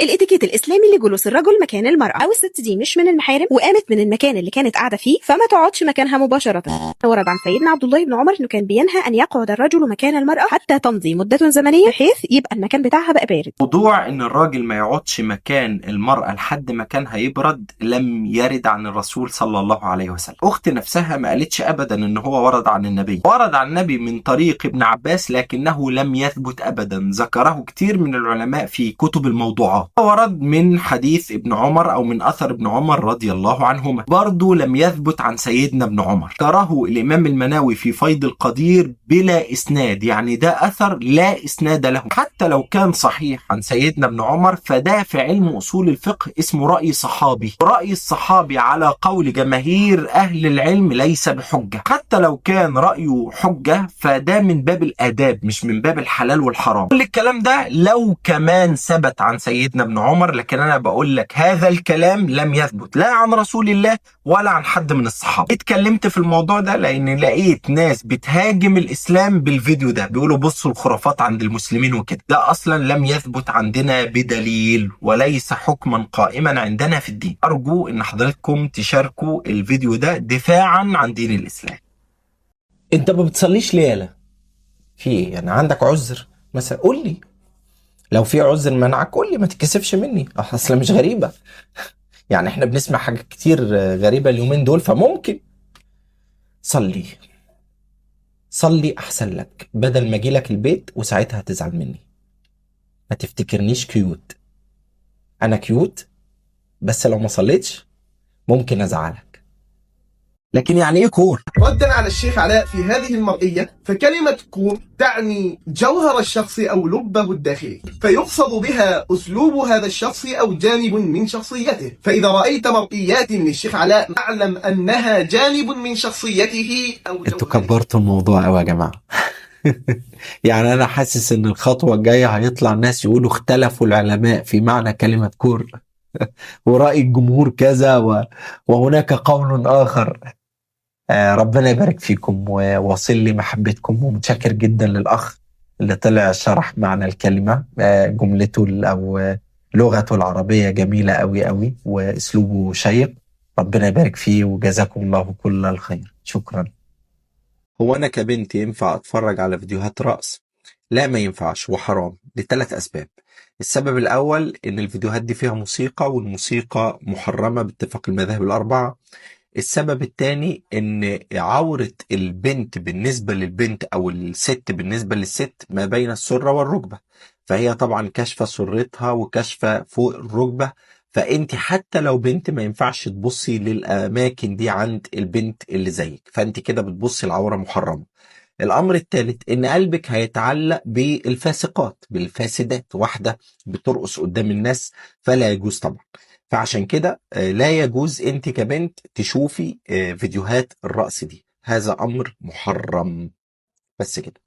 الاتيكيت الاسلامي لجلوس الرجل مكان المراه او الست دي مش من المحارم وقامت من المكان اللي كانت قاعده فيه فما تقعدش مكانها مباشره. ورد عن سيدنا عبد الله بن عمر انه كان بينهى ان يقعد الرجل مكان المراه حتى تمضي مده زمنيه بحيث يبقى المكان بتاعها بقى بارد. موضوع ان الراجل ما يقعدش مكان المرأة لحد مكانها يبرد لم يرد عن الرسول صلى الله عليه وسلم. اخت نفسها ما قالتش ابدا ان هو ورد عن النبي. ورد عن النبي من طريق ابن عباس لكنه لم يثبت ابدا، ذكره كتير من العلماء في كتب الموضوعات. ورد من حديث ابن عمر او من اثر ابن عمر رضي الله عنهما، برضه لم يثبت عن سيدنا ابن عمر. ذكره الامام المناوي في فيض القدير بلا اسناد، يعني ده اثر لا اسناد له. حتى لو كان صحيح عن سيدنا ابن عمر فده في علم اصول الفقه اسمه رأي صحابي. رأي الصحابي على قول جماهير اهل العلم ليس بحجة. حتى لو كان رأيه حجة فده من باب الاداب مش من باب الحلال والحرام. كل الكلام ده لو كمان ثبت عن سيدنا ابن عمر، لكن انا بقول لك هذا الكلام لم يثبت لا عن رسول الله ولا عن حد من الصحابة. اتكلمت في الموضوع ده لان لقيت ناس بتهاجم الاسلام بالفيديو ده، بيقولوا بصوا الخرافات عند المسلمين وكده. ده اصلا لم يثبت عندنا بدليل وليس حكما قائما عندنا في الدين. ارجو ان حضراتكم تشاركوا الفيديو ده دفاعا عن دين الاسلام. انت ما بتصليش ليه يالا؟ في ايه يعني؟ عندك عذر مثلا؟ قول لي. لو في عذر منعك قول لي، ما تتكسفش مني. اصلا مش غريبه يعني احنا بنسمع حاجات كتير غريبه اليومين دول، فممكن صلي. صلي احسن لك بدل ما اجي لك البيت وساعتها هتزعل مني. ما تفتكرنيش كيوت، انا كيوت بس لو ما صليتش ممكن ازعلك. لكن يعني ايه كور؟ ردا على الشيخ علاء في هذه المرئية، فكلمة كور تعني جوهر الشخص أو لبه الداخلي، فيقصد بها أسلوب هذا الشخص أو جانب من شخصيته. فإذا رأيت مرئيات من الشيخ علاء اعلم أنها جانب من شخصيته أو انتوا كبرتوا الموضوع قوي يا جماعه. يعني انا حاسس ان الخطوه الجايه هيطلع ناس يقولوا اختلفوا العلماء في معنى كلمه كور ورأي الجمهور كذا وهناك قول آخر. ربنا يبارك فيكم وواصل لي محبتكم، ومتشكر جدا للأخ اللي طلع شرح معنى الكلمة. جملته أو لغته العربية جميلة قوي قوي وأسلوبه شيق. ربنا يبارك فيه وجزاكم الله كل الخير. شكرا. هو أنا كبنت ينفع أتفرج على فيديوهات رقص؟ لا، ما ينفعش وحرام لثلاث أسباب. السبب الأول إن الفيديوهات دي فيها موسيقى، والموسيقى محرمة باتفاق المذاهب الأربعة. السبب الثاني إن عورة البنت بالنسبة للبنت أو الست بالنسبة للست ما بين السرة والركبة، فهي طبعا كشفة سرتها وكشفة فوق الركبة. فأنت حتى لو بنت ما ينفعش تبصي للأماكن دي عند البنت اللي زيك، فأنت كده بتبصي العورة محرمة. الأمر الثالث إن قلبك هيتعلق بالفاسقات بالفاسدات، واحدة بترقص قدام الناس فلا يجوز طبعا. فعشان كده لا يجوز أنت كبنت تشوفي فيديوهات الرقص دي، هذا أمر محرم. بس كده.